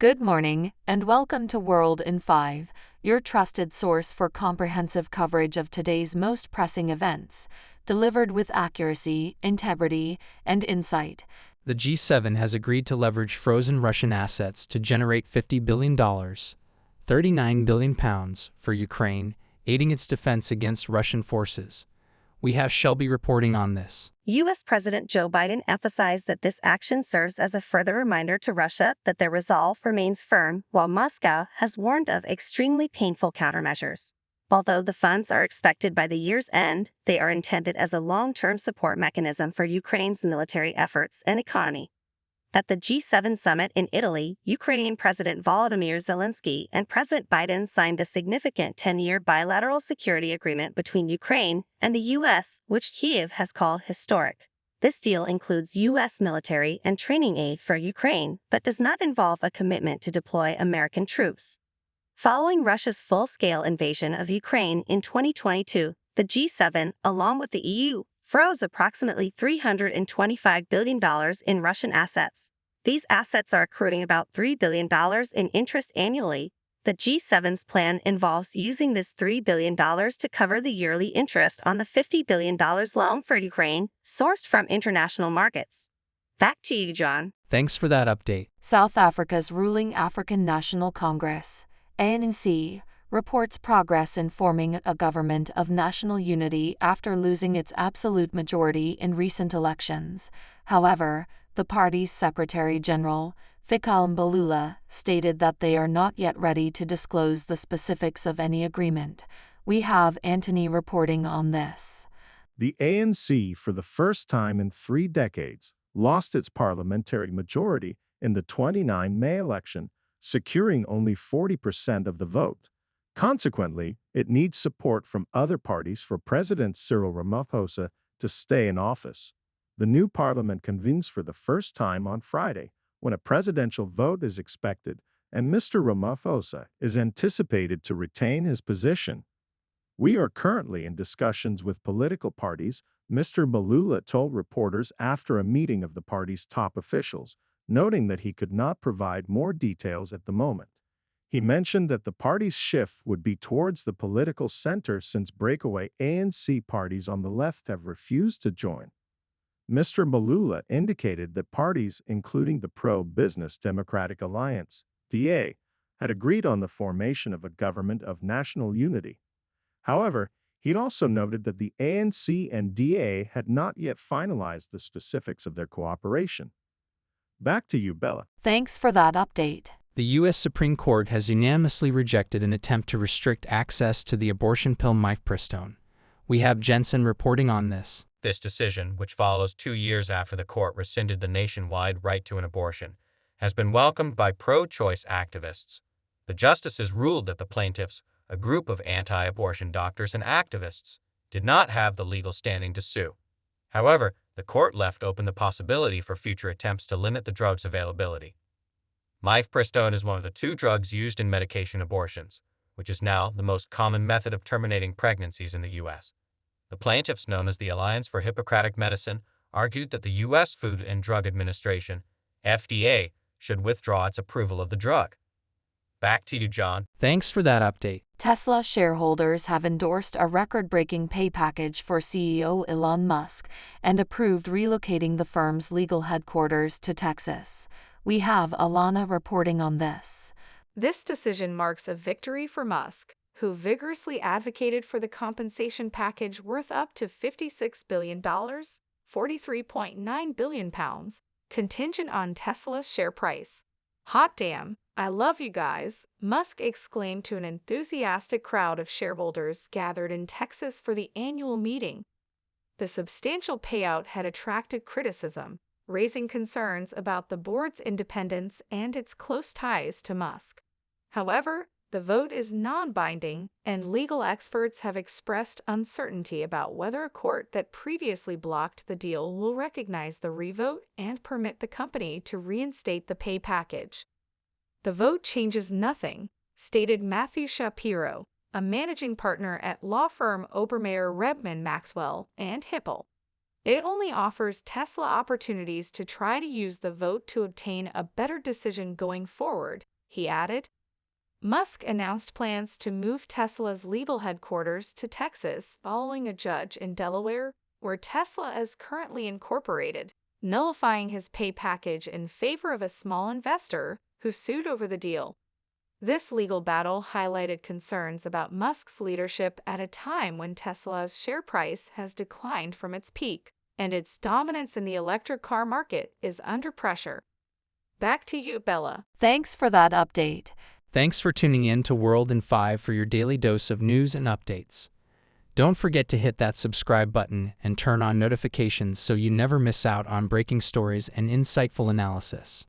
Good morning, and welcome to World in 5, your trusted source for comprehensive coverage of today's most pressing events, delivered with accuracy, integrity, and insight. The G7 has agreed to leverage frozen Russian assets to generate $50 billion, £39 billion for Ukraine, aiding its defense against Russian forces. We have Shelby reporting on this. U.S. President Joe Biden emphasized that this action serves as a further reminder to Russia that their resolve remains firm, while Moscow has warned of extremely painful countermeasures. Although the funds are expected by the year's end, they are intended as a long-term support mechanism for Ukraine's military efforts and economy. At the G7 summit in Italy, Ukrainian President Volodymyr Zelensky and President Biden signed a significant 10-year bilateral security agreement between Ukraine and the U.S., which Kyiv has called historic. This deal includes U.S. military and training aid for Ukraine, but does not involve a commitment to deploy American troops. Following Russia's full-scale invasion of Ukraine in 2022, the G7, along with the EU, froze approximately $325 billion in Russian assets. These assets are accruing about $3 billion in interest annually. The G7's plan involves using this $3 billion to cover the yearly interest on the $50 billion loan for Ukraine, sourced from international markets. Back to you, John. Thanks for that update. South Africa's ruling African National Congress, ANC, reports progress in forming a government of national unity after losing its absolute majority in recent elections. However, the party's Secretary-General, Fikile Mbalula, stated that they are not yet ready to disclose the specifics of any agreement. We have Anthony reporting on this. The ANC, for the first time in 3 decades, lost its parliamentary majority in the 29 May election, securing only 40% of the vote. Consequently, it needs support from other parties for President Cyril Ramaphosa to stay in office. The new parliament convenes for the first time on Friday, when a presidential vote is expected, and Mr. Ramaphosa is anticipated to retain his position. "We are currently in discussions with political parties," Mr. Mbalula told reporters after a meeting of the party's top officials, noting that he could not provide more details at the moment. He mentioned that the party's shift would be towards the political center since breakaway ANC parties on the left have refused to join. Mr. Mbalula indicated that parties, including the pro-business Democratic Alliance, DA, had agreed on the formation of a government of national unity. However, he also noted that the ANC and DA had not yet finalized the specifics of their cooperation. Back to you, Bella. Thanks for that update. The U.S. Supreme Court has unanimously rejected an attempt to restrict access to the abortion pill mifepristone. We have Jensen reporting on this. This decision, which follows 2 years after the court rescinded the nationwide right to an abortion, has been welcomed by pro-choice activists. The justices ruled that the plaintiffs, a group of anti-abortion doctors and activists, did not have the legal standing to sue. However, the court left open the possibility for future attempts to limit the drug's availability. Mifepristone is one of the 2 drugs used in medication abortions, which is now the most common method of terminating pregnancies in the U.S. The plaintiffs, known as the Alliance for Hippocratic Medicine, argued that the U.S. Food and Drug Administration, FDA, should withdraw its approval of the drug. Back to you, John. Thanks for that update. Tesla shareholders have endorsed a record-breaking pay package for CEO Elon Musk and approved relocating the firm's legal headquarters to Texas. We have Alana reporting on this. This decision marks a victory for Musk, who vigorously advocated for the compensation package worth up to $56 billion, £43.9 billion, contingent on Tesla's share price. "Hot damn, I love you guys," Musk exclaimed to an enthusiastic crowd of shareholders gathered in Texas for the annual meeting. The substantial payout had attracted criticism, raising concerns about the board's independence and its close ties to Musk. However, the vote is non-binding, and legal experts have expressed uncertainty about whether a court that previously blocked the deal will recognize the revote and permit the company to reinstate the pay package. "The vote changes nothing," stated Matthew Shapiro, a managing partner at law firm Obermeyer Rebman Maxwell and Hippel. It only offers Tesla opportunities to try to use the vote to obtain a better decision going forward, he added. Musk announced plans to move Tesla's legal headquarters to Texas following a judge in Delaware, where Tesla is currently incorporated, nullifying his pay package in favor of a small investor who sued over the deal. This legal battle highlighted concerns about Musk's leadership at a time when Tesla's share price has declined from its peak, and its dominance in the electric car market is under pressure. Back to you, Bella. Thanks for that update. Thanks for tuning in to World in 5 for your daily dose of news and updates. Don't forget to hit that subscribe button and turn on notifications so you never miss out on breaking stories and insightful analysis.